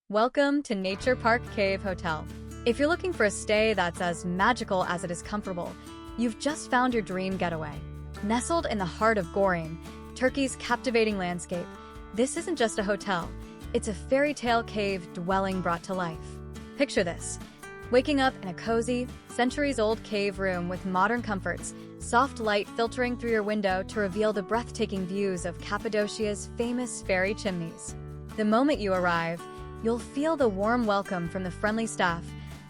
Welcome to Nature Park Cave Hotel. If you're looking for a stay that's as magical as it is comfortable, you've just found your dream getaway. Nestled in the heart of Goreme, Turkey's captivating landscape, this isn't just a hotel, it's a fairy tale cave dwelling brought to life. Picture this: waking up in a cozy, centuries-old cave room with modern comforts, soft light filtering through your window to reveal the breathtaking views of Cappadocia's famous fairy chimneys. The moment you arrive, you'll feel the warm welcome from the friendly staff,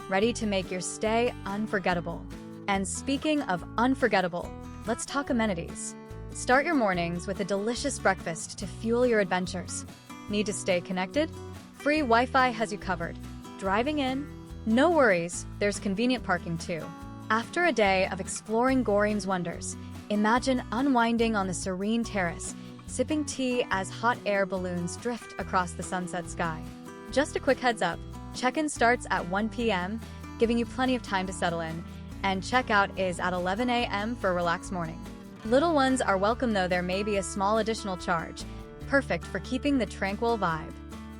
ready to make your stay unforgettable. And speaking of unforgettable, let's talk amenities. Start your mornings with a delicious breakfast to fuel your adventures. Need to stay connected? Free Wi-Fi has you covered. Driving in? No worries, there's convenient parking too. After a day of exploring Goreme's wonders, imagine unwinding on the serene terrace, sipping tea as hot air balloons drift across the sunset sky. Just a quick heads up, check-in starts at 1 p.m., giving you plenty of time to settle in, and checkout is at 11 a.m. for a relaxed morning. Little ones are welcome, though there may be a small additional charge, perfect for keeping the tranquil vibe.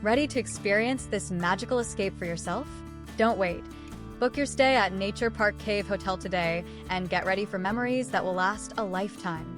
Ready to experience this magical escape for yourself? Don't wait. Book your stay at Nature Park Cave Hotel today and get ready for memories that will last a lifetime.